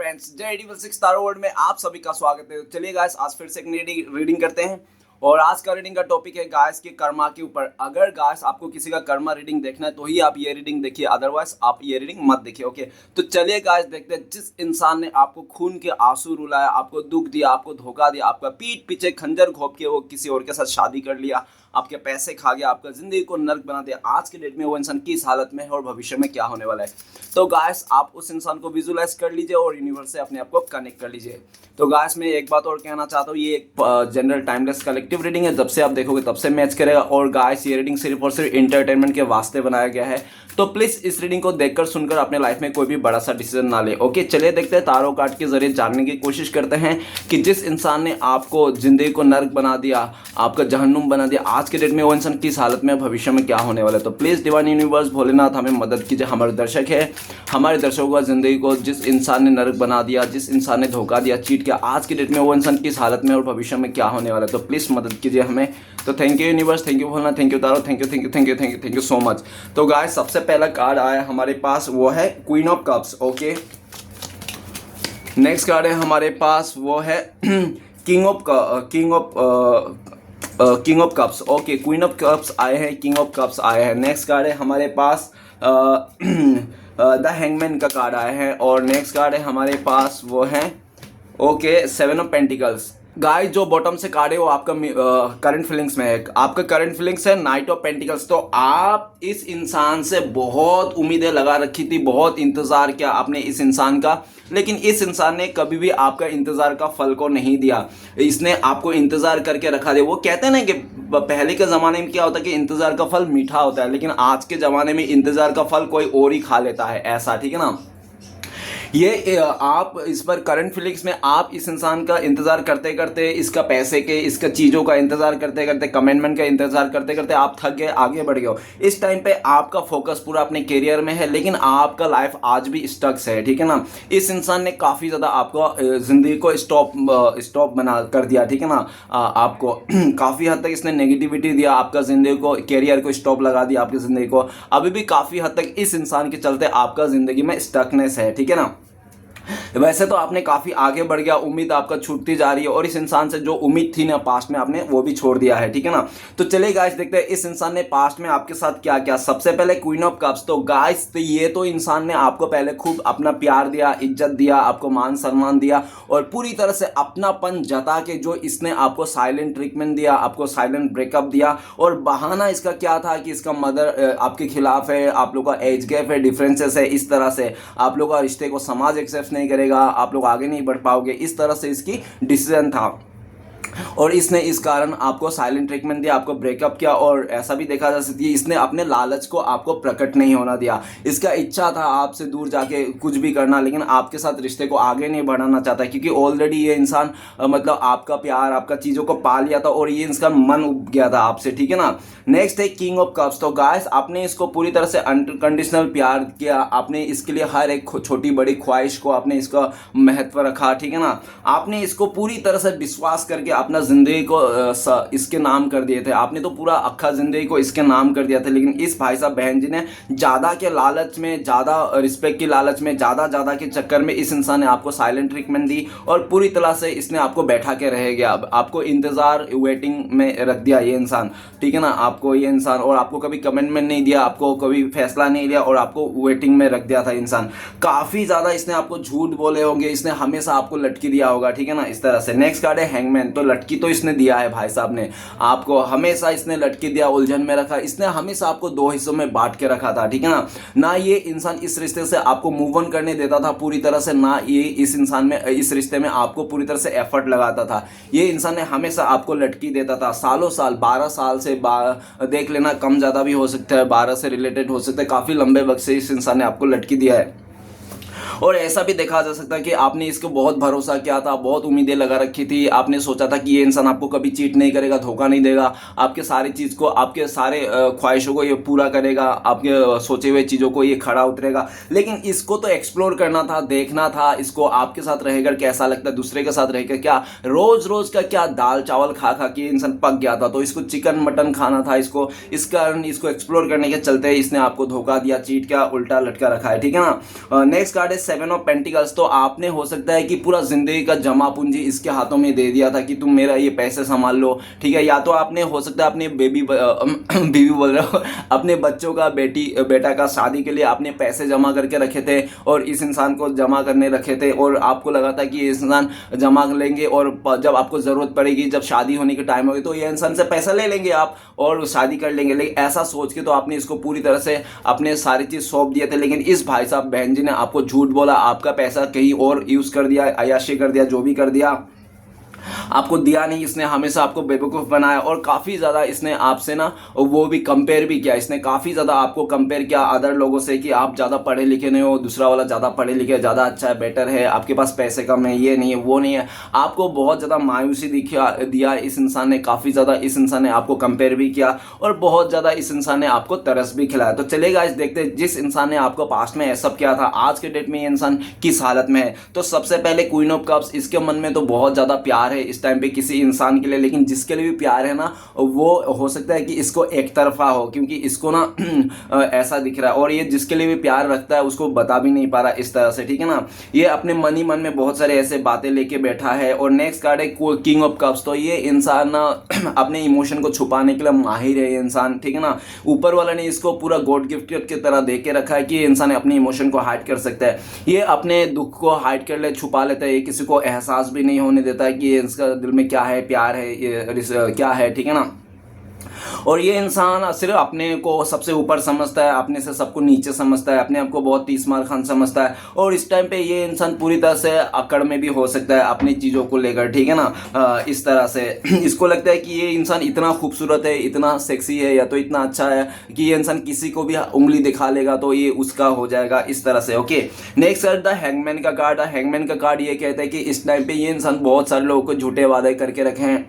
Friends, जय डीबल six तारो world में आप सभी का स्वागत है। चलिए गाइस, आज फिर से एक नई रीडिंग करते हैं और आज का रीडिंग का टॉपिक है गाइस के कर्मा के ऊपर। अगर गाइस आपको किसी का कर्मा रीडिंग देखना है तो ही आप ये रीडिंग देखिए, अदरवाइज आप ये रीडिंग मत देखिए। ओके, तो चलिए गाइस देखते हैं, जिस इंसान ने आपको खून के आंसू रुलाया, आपको दुख दिया, आपको धोखा दिया, आपका पीठ पीछे खंजर घोंप के वो किसी और के साथ शादी कर लिया, आपके पैसे खा गया, आपका जिंदगी को नर्क बना दिया, आज के डेट में वो इंसान किस हालत में है और भविष्य में क्या होने वाला है। तो गाइस आप उस इंसान को विजुलाइज कर लीजिए और यूनिवर्स से अपने आप को कनेक्ट कर लीजिए। तो गाइस मैं एक बात और कहना चाहता हूँ, ये एक जनरल टाइमलेस कलेक्टिव रीडिंग है, जब से आप देखोगे तब से मैच करेगा। और गाइस ये रीडिंग सिर्फ और सिर्फ इंटरटेनमेंट के वास्ते बनाया गया है, तो प्लीज इस रीडिंग को देखकर सुनकर अपने लाइफ में कोई भी बड़ा सा डिसीजन ना ले। ओके, चलिए देखते हैं, तारो कार्ड के जरिए जानने की कोशिश करते हैं कि जिस इंसान ने आपको जिंदगी को नर्क बना दिया, आपका जहन्नुम बना दिया, आज के डेट में वो इंसान किस हालत में, भविष्य में क्या होने वाला है। तो प्लीज डिवाइन यूनिवर्स भोलेनाथ हमें मदद कीजिए। हमारे दर्शक है, हमारे दर्शकों का जिंदगी को जिस इंसान ने नर्क बना दिया, जिस इंसान ने धोखा दिया, चीट किया, आज के डेट में वो इंसान किस हालत में और भविष्य में क्या होने वाला है। तो प्लीज मदद कीजिए हमें। तो thank you universe, thank you Bholenath, thank you taro, thank you thank you thank you thank you thank you so much. तो गाइस सबसे पहला कार्ड आया हमारे पास, वो है queen of cups. Okay, next card है हमारे पास, वो है king of cups. Okay, queen of cups आए हैं, किंग ऑफ कप्स आए हैं। नेक्स्ट कार्ड है हमारे पास द हैंगमैन का कार्ड आया है। और नेक्स्ट कार्ड है हमारे पास, वो है okay seven of pentacles. Guys जो बॉटम से कार्ड है वो आपका करंट फीलिंग्स में है, आपका करंट फीलिंग्स है नाइट ऑफ पेंटिकल्स। तो आप इस इंसान से बहुत उम्मीदें लगा रखी थी, बहुत इंतजार किया आपने इस इंसान का, लेकिन इस इंसान ने कभी भी आपका इंतजार का फल को नहीं दिया। इसने आपको इंतजार करके रखा दिया। वो कहते हैं ना कि पहले के ज़माने में क्या होता है कि इंतजार का फल मीठा होता है, लेकिन आज के ज़माने में इंतजार का फल कोई और ही खा लेता है, ऐसा, ठीक है ना। ये आप इस पर करंट फीलिंग्स में आप इस इंसान का इंतजार करते करते, इसका पैसे के, इसका चीज़ों का इंतजार करते करते, कमेंटमेंट का इंतजार करते करते आप थक गए, आगे बढ़ गए हो। इस टाइम पे आपका फोकस पूरा अपने करियर में है, लेकिन आपका लाइफ आज भी स्टक्स है, ठीक है ना। इस इंसान ने काफ़ी ज़्यादा आपको ज़िंदगी को स्टॉप बना कर दिया, ठीक है ना। आपको काफ़ी हद तक इसने नेगेटिविटी दिया, आपका ज़िंदगी को, करियर को स्टॉप लगा दिया, आपकी ज़िंदगी को। अभी भी काफ़ी हद तक इस इंसान के चलते आपका ज़िंदगी में स्टकनेस है, ठीक है ना। वैसे तो आपने काफी आगे बढ़ गया, उम्मीद आपका छूटती जा रही है, और इस इंसान से जो उम्मीद थी ना पास्ट में, आपने वो भी छोड़ दिया है, ठीक है ना। तो चलिए गाइस देखते हैं इस इंसान ने पास्ट में आपके साथ क्या क्या। सबसे पहले क्वीन ऑफ कप्स। तो गाइस तो ये तो इंसान ने आपको पहले खूब अपना प्यार दिया, इज्जत दिया, आपको मान सम्मान दिया, और पूरी तरह से अपनापन जता के जो इसने आपको साइलेंट ट्रीटमेंट दिया, आपको साइलेंट ब्रेकअप दिया। और बहाना इसका क्या था कि इसका मदर आपके खिलाफ है, आप लोग का एज गैप है, डिफरेंसेस है, इस तरह से आप लोग का रिश्ते को समाज एक्सेप्ट नहीं करेगा, आप लोग आगे नहीं बढ़ पाओगे, इस तरह से इसकी डिसीजन था। और इसने इस कारण आपको साइलेंट ट्रीटमेंट दिया, आपको ब्रेकअप किया। और ऐसा भी देखा जा सकती है इसने अपने लालच को आपको प्रकट नहीं होना दिया। इसका इच्छा था आपसे दूर जाके कुछ भी करना, लेकिन आपके साथ रिश्ते को आगे नहीं बढ़ाना चाहता, क्योंकि ऑलरेडी ये इंसान मतलब आपका प्यार, आपका चीज़ों को पा लिया था, और ये इसका मन उब गया था आपसे, ठीक है ना। नेक्स्ट है किंग ऑफ कप्स। तो गाइस आपने इसको पूरी तरह से अनकंडीशनल प्यार किया, आपने इसके लिए हर एक छोटी बड़ी ख्वाहिश को आपने इसका महत्व रखा, ठीक है ना। आपने इसको पूरी तरह से विश्वास करके अपना जिंदगी को इसके नाम कर दिए थे, आपने तो पूरा अक्खा जिंदगी को इसके नाम कर दिया था। लेकिन इस भाई साहब बहन जी ने ज़्यादा के लालच में, ज़्यादा रिस्पेक्ट की लालच में, ज़्यादा के चक्कर में इस इंसान ने आपको साइलेंट ट्रीटमेंट दी, और पूरी तरह से इसने आपको बैठा के रह गया, आपको इंतज़ार वेटिंग में रख दिया ये इंसान, ठीक है ना। आपको ये इंसान, और आपको कभी कमिटमेंट नहीं दिया, आपको कभी फैसला नहीं लिया, और आपको वेटिंग में रख दिया था इंसान। काफ़ी ज़्यादा इसने आपको झूठ बोले होंगे, इसने हमेशा आपको लटकी दिया होगा, ठीक है ना, इस तरह से। नेक्स्ट कार्ड है हैंगमैन। तो लटकी तो इसने दिया है भाई साहब ने आपको, हमेशा इसने लटकी दिया, उलझन में रखा, इसने हमेशा आपको दो हिस्सों में बांट के रखा था, ठीक है ना। ये इंसान इस रिश्ते से आपको मूव ऑन करने देता था पूरी तरह से, ना ये इस इंसान में, इस रिश्ते में आपको पूरी तरह से एफर्ट लगाता था। ये इंसान ने हमेशा आपको लटकी देता था, सालों साल, 12 साल से देख लेना, कम ज़्यादा भी हो सकता है, 12 से रिलेटेड हो सकता है, काफ़ी लंबे वक्त से इस इंसान ने आपको लटकी दिया है। और ऐसा भी देखा जा सकता है कि आपने इसको बहुत भरोसा किया था, बहुत उम्मीदें लगा रखी थी, आपने सोचा था कि ये इंसान आपको कभी चीट नहीं करेगा, धोखा नहीं देगा, आपके सारी चीज़ को, आपके सारे ख्वाहिशों को ये पूरा करेगा, आपके सोचे हुए चीज़ों को ये खड़ा उतरेगा। लेकिन इसको तो एक्सप्लोर करना था, देखना था इसको, आपके साथ रहेगा कैसा लगता है, दूसरे के साथ रहेगा क्या, रोज रोज का क्या दाल चावल खा खा के इंसान पक गया था, तो इसको चिकन मटन खाना था इसको। इस कारण इसको एक्सप्लोर करने के चलते इसने आपको धोखा दिया, चीट किया, उल्टा लटका रखा है, ठीक है ना। नेक्स्ट कार्ड है सेवन ऑफ पेंटिकल्स, तो आपने हो सकता है कि पूरा जिंदगी का जमा पूंजी इसके हाथों में दे दिया था कि तुम मेरा ये पैसे संभाल लो, ठीक है। या तो आपने हो सकता है अपने बीवी बोल रहा हूँ, अपने बच्चों का बेटा का शादी के लिए आपने पैसे जमा करके रखे थे और इस इंसान को जमा करने रखे थे और आपको लगा था कि ये इंसान जमा कर लेंगे और जब आपको ज़रूरत पड़ेगी, जब शादी होने के टाइम होगी तो ये इंसान से पैसा ले लेंगे आप और शादी कर लेंगे। लेकिन ऐसा सोच के तो आपने इसको पूरी तरह से अपने सारी चीज़ सौंप दिए थे, लेकिन इस भाई साहब बहन जी ने आपको झूठ बोला, आपका पैसा कहीं और यूज़ कर दिया, अय्याशी कर दिया, जो भी कर दिया, आपको दिया नहीं। इसने हमेशा आपको बेवकूफ़ बनाया और काफ़ी ज़्यादा इसने आपसे ना वो भी कंपेयर भी किया। इसने काफ़ी ज़्यादा आपको कंपेयर किया अदर लोगों से कि आप ज़्यादा पढ़े लिखे नहीं हो, दूसरा वाला ज़्यादा पढ़े लिखे, ज़्यादा अच्छा है, बेटर है, आपके पास पैसे कम है, ये नहीं है, वो नहीं है। आपको बहुत ज़्यादा मायूसी दिया इस इंसान ने, काफ़ी ज़्यादा इस इंसान ने आपको कंपेयर भी किया और बहुत ज़्यादा इस इंसान ने आपको तरस भी खिलाया। तो चलेगा इस देखते जिस इंसान ने आपको पास्ट में ऐसा किया था, आज के डेट में ये इंसान किस हालत में है। तो सबसे पहले क्वीन ऑफ कप्स, इसके मन में तो बहुत ज़्यादा प्यार है इस टाइम पे किसी इंसान के लिए, लेकिन जिसके लिए भी प्यार है ना वो हो सकता है कि इसको एक तरफा हो, क्योंकि इसको ना ऐसा दिख रहा है और ये जिसके लिए भी प्यार रखता है उसको बता भी नहीं पा रहा इस तरह से, ठीक है ना। ये अपने मन ही मन में बहुत सारे ऐसे बातें लेके बैठा है। और नेक्स्ट कार्ड है किंग ऑफ कप्स, तो ये इंसान ना अपने इमोशन को छुपाने के लिए माहिर है ये इंसान, ठीक है ना। ऊपर वाला ने इसको पूरा गॉड गिफ्टेड की तरह दे के रखा है कि ये इंसान अपने इमोशन को हाइड कर सकता है, ये अपने दुख को हाइड कर ले, छुपा लेता है, ये किसी को एहसास भी नहीं होने देता है कि ये इसका दिल में क्या है, प्यार है, ये क्या है, ठीक है ना। और ये इंसान सिर्फ अपने को सबसे ऊपर समझता है, अपने से सबको नीचे समझता है, अपने आप को बहुत तीस मार खान समझता है और इस टाइम पे ये इंसान पूरी तरह से अकड़ में भी हो सकता है अपनी चीज़ों को लेकर, ठीक है ना। इस तरह से इसको लगता है कि ये इंसान इतना खूबसूरत है, इतना सेक्सी है या तो इतना अच्छा है कि ये इंसान किसी को भी उंगली दिखा लेगा तो ये उसका हो जाएगा, इस तरह से। Okay, next card the hangman का कार्ड। हैंगमैन का कार्ड ये कहता है कि इस टाइम पे ये इंसान बहुत सारे लोगों को झूठे वादे करके रखे हैं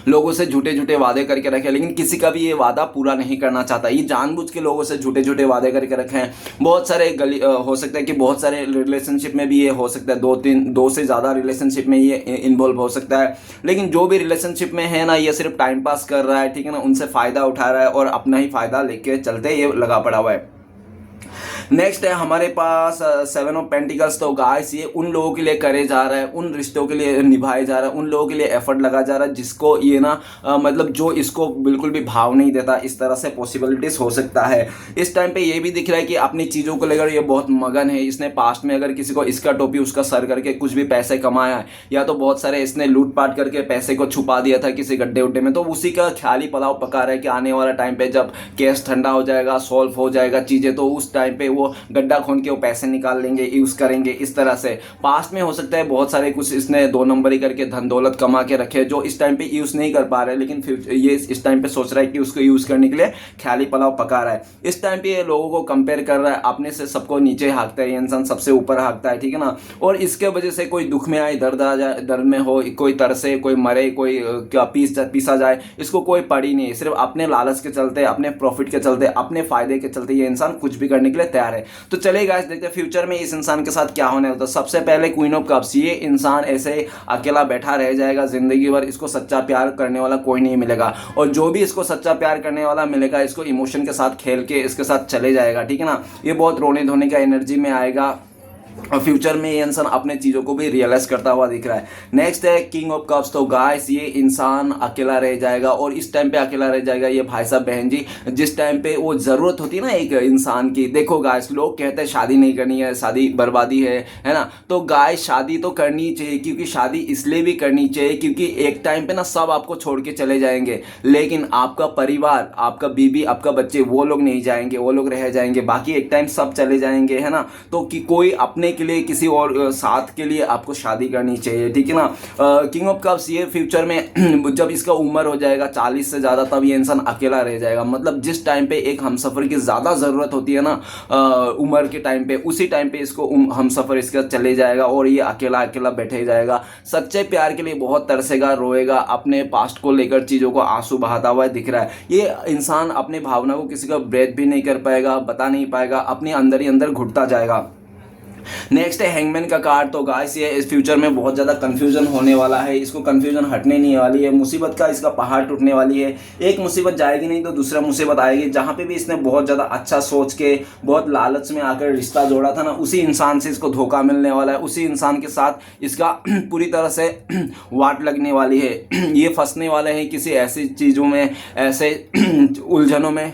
लोगों से झूठे झूठे वादे करके रखे, लेकिन किसी का भी ये वादा पूरा नहीं करना चाहता। ये जानबूझ के लोगों से झूठे झूठे वादे करके रखे हैं। बहुत सारे हो सकता है कि बहुत सारे रिलेशनशिप में भी ये हो सकता है, दो से ज़्यादा रिलेशनशिप में ये इन्वॉल्व हो सकता है। लेकिन जो भी रिलेशनशिप में है ना, ये सिर्फ टाइम पास कर रहा है, ठीक है ना, उनसे फ़ायदा उठा रहा है और अपना ही फ़ायदा लेके चलते ये लगा पड़ा हुआ है। नेक्स्ट है हमारे पास सेवन ऑफ पेंटिकल्स। तो गाइस ये उन लोगों के लिए करे जा रहा है, उन रिश्तों के लिए निभाए जा रहा है, उन लोगों के लिए एफर्ट लगा जा रहा है जिसको ये ना मतलब जो इसको बिल्कुल भी भाव नहीं देता। इस तरह से पॉसिबिलिटीज हो सकता है। इस टाइम पे ये भी दिख रहा है कि अपनी चीज़ों को लेकर ये बहुत मगन है। इसने पास्ट में अगर किसी को इसका टोपी उसका सर करके कुछ भी पैसे कमाया है या तो बहुत सारे इसने लूटपाट करके पैसे को छुपा दिया था किसी गड्ढे उड्ढे में, तो उसी का ख्याली पुलाव पका रहा है कि आने वाला टाइम पे जब केस ठंडा हो जाएगा, सॉल्व हो जाएगा चीज़ें, तो उस टाइम पे वो गड्ढा खोन के वो पैसे निकाल लेंगे, यूज करेंगे। इस तरह से पास्ट में हो सकता है बहुत सारे कुछ इसने दो नंबरी करके धन दौलत कमा के रखे जो इस टाइम पे यूज नहीं कर पा रहे, लेकिन ये इस टाइम पे सोच रहा है कि उसको यूज करने के लिए ख्याली पुलाव पका रहा है। इस टाइम पे ये लोगों को कंपेयर कर रहा है, अपने से सबको नीचे हाँकता है, ये इंसान सबसे ऊपर हाँकता है, ठीक है ना। और इसके वजह से कोई दुख में आए, दर्द आ जाए, दर्द में हो, कोई तरसे, कोई मरे, कोई क्या पीसा जाए, इसको कोई पड़ी नहीं। सिर्फ अपने लालच के चलते, अपने प्रॉफिट के चलते, अपने फायदे के चलते ये इंसान कुछ भी करने के लिए तैयार है। तो चलिए गाइस देखते हैं फ्यूचर में इस इंसान के साथ क्या होने वाला है। तो सबसे पहले क्वीन ऑफ कप्स, ये इंसान ऐसे अकेला बैठा रह जाएगा जिंदगी भर, इसको सच्चा प्यार करने वाला कोई नहीं मिलेगा और जो भी इसको सच्चा प्यार करने वाला मिलेगा इसको इमोशन के साथ खेल के इसके साथ चले जाएगा, ठीक है ना। ये बहुत रोने धोने का एनर्जी में आएगा और फ्यूचर में ये इंसान अपने चीज़ों को भी रियलाइज करता हुआ दिख रहा है। नेक्स्ट है किंग ऑफ कप्स। तो गाइस ये इंसान अकेला रह जाएगा और इस टाइम पे अकेला रह जाएगा ये भाई साहब बहन जी, जिस टाइम पे वो ज़रूरत होती है ना एक इंसान की। देखो गाइस लोग कहते हैं शादी नहीं करनी है, शादी बर्बादी है ना। तो गाइस शादी तो करनी चाहिए, क्योंकि शादी इसलिए भी करनी चाहिए क्योंकि एक टाइम पे ना सब आपको छोड़ के चले जाएंगे, लेकिन आपका परिवार, आपका बीवी, आपका बच्चे, वो लोग नहीं जाएंगे, वो लोग रह जाएंगे। बाकी एक टाइम सब चले जाएंगे, है ना। तो कि कोई अपने के लिए किसी और साथ के लिए आपको शादी करनी चाहिए, ठीक है ना। किंग ऑफ कप्स ये फ्यूचर में जब इसका उम्र हो जाएगा 40 से ज़्यादा, तब ये इंसान अकेला रह जाएगा। मतलब जिस टाइम पे एक हमसफ़र की ज़्यादा ज़रूरत होती है ना उम्र के टाइम पे, उसी टाइम पे इसको हमसफ़र इसका चले जाएगा और ये अकेला अकेला बैठे जाएगा। सच्चे प्यार के लिए बहुत तरसेगा, रोएगा, अपने पास्ट को लेकर चीज़ों को आंसू बहाता हुआ दिख रहा है। ये इंसान अपने भावना को किसी का ब्रेथ भी नहीं कर पाएगा, बता नहीं पाएगा, अपने अंदर ही अंदर घुटता जाएगा। नेक्स्ट है हैंगमैन का कार्ड। तो गाइस ये इस फ्यूचर में बहुत ज़्यादा कंफ्यूजन होने वाला है, इसको कंफ्यूजन हटने नहीं वाली है, मुसीबत का इसका पहाड़ टूटने वाली है। एक मुसीबत जाएगी नहीं तो दूसरा मुसीबत आएगी। जहाँ पे भी इसने बहुत ज़्यादा अच्छा सोच के बहुत लालच में आकर रिश्ता जोड़ा था ना, उसी इंसान से इसको धोखा मिलने वाला है, उसी इंसान के साथ इसका पूरी तरह से वाट लगने वाली है। ये फंसने वाले हैं किसी ऐसी चीज़ों में, ऐसे उलझनों में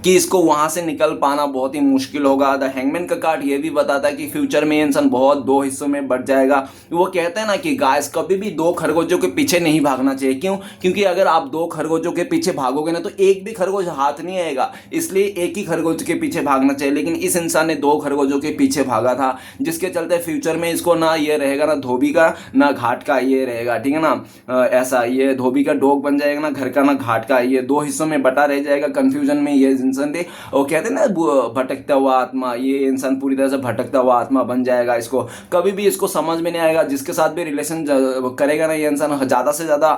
कि इसको वहां से निकल पाना बहुत ही मुश्किल होगा। द हैंगमैन का कार्ड ये भी बताता है कि फ्यूचर में इंसान बहुत दो हिस्सों में बढ़ जाएगा। वो कहते हैं ना कि गाइस कभी भी दो खरगोशों के पीछे नहीं भागना चाहिए। क्यों? क्योंकि अगर आप दो खरगोशों के पीछे भागोगे ना तो एक भी खरगोश हाथ नहीं आएगा, इसलिए एक ही खरगोश के पीछे भागना चाहिए। लेकिन इस इंसान ने दो खरगोशों के पीछे भागा था, जिसके चलते फ्यूचर में इसको ना ये रहेगा ना धोबी का ना घाट का ये रहेगा, ठीक है ना। ऐसा ये धोबी का डोग बन जाएगा ना घर का ना घाट का, ये दो हिस्सों में बटा रह जाएगा कंफ्यूजन में ये इंसान थे। वो कहते हैं ना भटकता हुआ आत्मा, ये इंसान पूरी तरह से भटकता हुआ आत्मा बन जाएगा। इसको कभी भी इसको समझ में नहीं आएगा। जिसके साथ भी रिलेशन करेगा ना ये इंसान ज़्यादा से ज़्यादा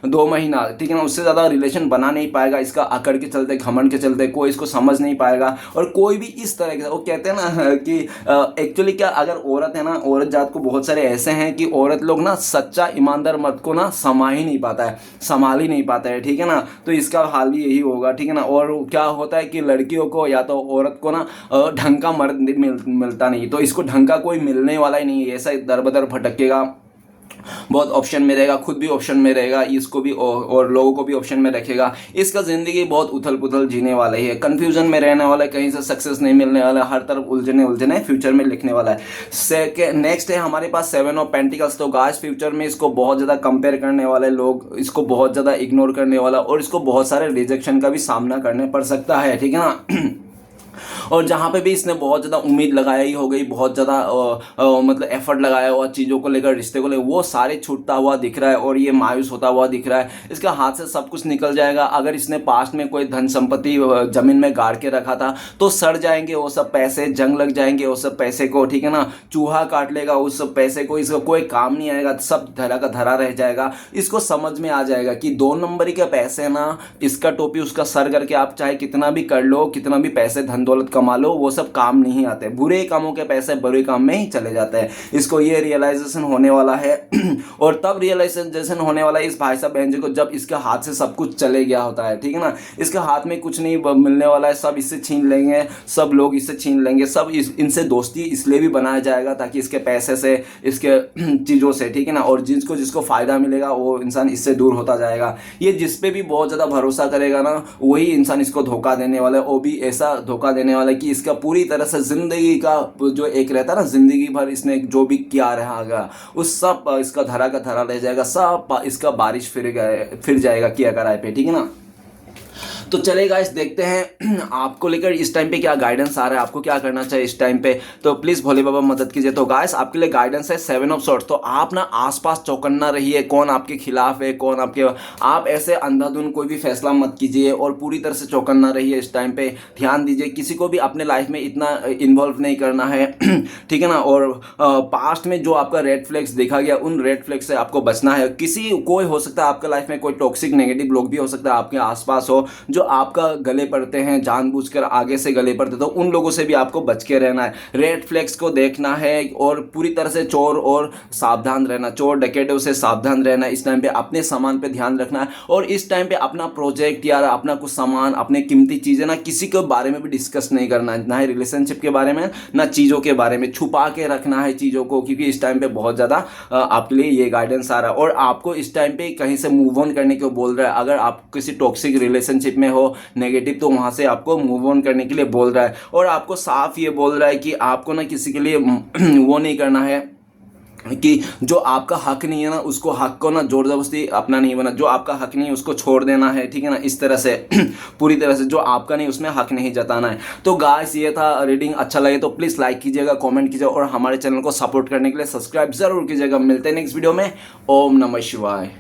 2 महीना, ठीक है ना, उससे ज़्यादा रिलेशन बना नहीं पाएगा। इसका अकड़ के चलते, घमंड के चलते कोई इसको समझ नहीं पाएगा। और कोई भी इस तरह के, वो कहते हैं ना कि एक्चुअली क्या, अगर औरत है ना, औरत जात को बहुत सारे ऐसे हैं कि औरत लोग ना सच्चा ईमानदार मर्द को ना संभाल ही नहीं पाता है, संभाल ही नहीं पाता है, ठीक है ना। तो इसका हाल भी यही होगा, ठीक है ना। और क्या होता है कि लड़कियों को या तो औरत को ना ढंग का मर्द मिलता नहीं, तो इसको ढंग का कोई मिलने वाला ही नहीं है। ऐसा दर बदर भटकेगा, बहुत ऑप्शन में रहेगा, खुद भी ऑप्शन में रहेगा, इसको भी और लोगों को भी ऑप्शन में रखेगा। इसका ज़िंदगी बहुत उथल पुथल जीने वाला ही है, कंफ्यूजन में रहने वाला है, कहीं से सक्सेस नहीं मिलने वाला है, हर तरफ उलझने फ्यूचर में लिखने वाला है। नेक्स्ट है हमारे पास 7 ऑफ पेंटिकल्स। तो गाइस फ्यूचर में इसको बहुत ज़्यादा कंपेयर करने वाले लोग, इसको बहुत ज़्यादा इग्नोर करने वाला और इसको बहुत सारे रिजेक्शन का भी सामना करने पड़ सकता है, ठीक है ना। और जहाँ पे भी इसने बहुत ज़्यादा उम्मीद लगाई हो गई, बहुत ज़्यादा मतलब एफर्ट लगाया हुआ चीज़ों को लेकर, रिश्ते को लेकर, वो सारे छूटता हुआ दिख रहा है और ये मायूस होता हुआ दिख रहा है। इसका हाथ से सब कुछ निकल जाएगा। अगर इसने पास्ट में कोई धन संपत्ति जमीन में गाड़ के रखा था तो सड़ जाएंगे वो सब पैसे, जंग लग जाएंगे वो सब पैसे को, ठीक है ना। चूहा काट लेगा उस सब पैसे को, इसका कोई काम नहीं आएगा, सब धरा का धरा रह जाएगा। इसको समझ में आ जाएगा कि 2 नंबरी के पैसे ना, इसका टोपी उसका सर करके आप चाहे कितना भी कर लो, कितना भी पैसे धन दौलत कमा लो, वो सब काम नहीं आते। बुरे कामों के पैसे बुरे काम में ही चले जाते हैं। इसको ये रियलाइजेशन होने वाला है। और तब रियलाइजेशन होने वाला है इस भाई साहब बहन जी को जब इसके हाथ से सब कुछ चले गया होता है, ठीक है ना। इसके हाथ में कुछ नहीं मिलने वाला है, सब इससे छीन लेंगे, सब लोग इससे छीन लेंगे, सब इनसे दोस्ती इसलिए भी बनाया जाएगा ताकि इसके पैसे से, इसके चीज़ों से, ठीक है ना। और जिसको फ़ायदा मिलेगा वो इंसान इससे दूर होता जाएगा। ये जिस पे भी बहुत ज़्यादा भरोसा करेगा ना वही इंसान इसको धोखा देने वाला है। वो भी ऐसा धोखा देने वाला है कि इसका पूरी तरह से ज़िंदगी का जो एक रहता है ना, ज़िंदगी भर इसने जो भी किया रहेगा उस सब इसका धरा का धरा रह जाएगा, सब इसका बारिश फिर जाएगा किया कराए पे, ठीक है ना। तो चलेगा, इस देखते हैं आपको लेकर इस टाइम पे क्या गाइडेंस आ रहा है, आपको क्या करना चाहिए इस टाइम पे। तो प्लीज़ भोले बाबा मदद कीजिए। तो गाइस आपके लिए गाइडेंस है 7 ऑफ सॉर्ड्स। तो आप ना आसपास चौकन्ना रहिए, कौन आपके खिलाफ है, कौन आपके, आप ऐसे अंधाधुन कोई भी फैसला मत कीजिए और पूरी तरह से चौकन्ना रहिए। इस टाइम पे ध्यान दीजिए, किसी को भी अपने लाइफ में इतना इन्वॉल्व नहीं करना है, ठीक है ना। और पास्ट में जो आपका रेड फ्लैग्स देखा गया उन रेड फ्लैग्स से आपको बचना है। कोई हो सकता है आपके लाइफ में कोई टॉक्सिक नेगेटिव लोग भी हो सकता है आपके आसपास हो जो आपका गले पड़ते हैं, जानबूझकर आगे से गले पड़ते, तो उन लोगों से भी आपको बच के रहना है। रेड फ्लैग्स को देखना है और पूरी तरह से चोर और सावधान रहना, चोर डकैतों से सावधान रहना। इस टाइम पे अपने सामान पे ध्यान रखना है और इस टाइम पे अपना प्रोजेक्ट या अपना कुछ सामान, अपने कीमती चीज़ें ना किसी के बारे में भी डिस्कस नहीं करना है, ना ही रिलेशनशिप के बारे में ना चीज़ों के बारे में, छुपा के रखना है चीज़ों को, क्योंकि इस टाइम पे बहुत ज़्यादा आपके लिए ये गाइडेंस आ रहा है। और आपको इस टाइम पे कहीं से मूव ऑन करने को बोल रहा है। अगर आप किसी टॉक्सिक रिलेशनशिप में हो नेगेटिव, तो वहाँ से आपको मूव ऑन करने के लिए बोल रहा है। और आपको साफ ये बोल रहा है कि आपको ना किसी के लिए वो नहीं करना है कि जो आपका हक नहीं है ना उसको, हक को ना जोर जबरदस्ती अपना नहीं बना, जो आपका हक नहीं है उसको छोड़ देना है, ठीक है ना। इस तरह से पूरी तरह से जो आपका नहीं उसमें हक नहीं जताना है। तो गाइस ये था रीडिंग। अच्छा लगे तो प्लीज़ लाइक कीजिएगा, कमेंट कीजिएगा और हमारे चैनल को सपोर्ट करने के लिए सब्सक्राइब जरूर कीजिएगा। मिलते हैं नेक्स्ट वीडियो में। ओम नमः शिवाय।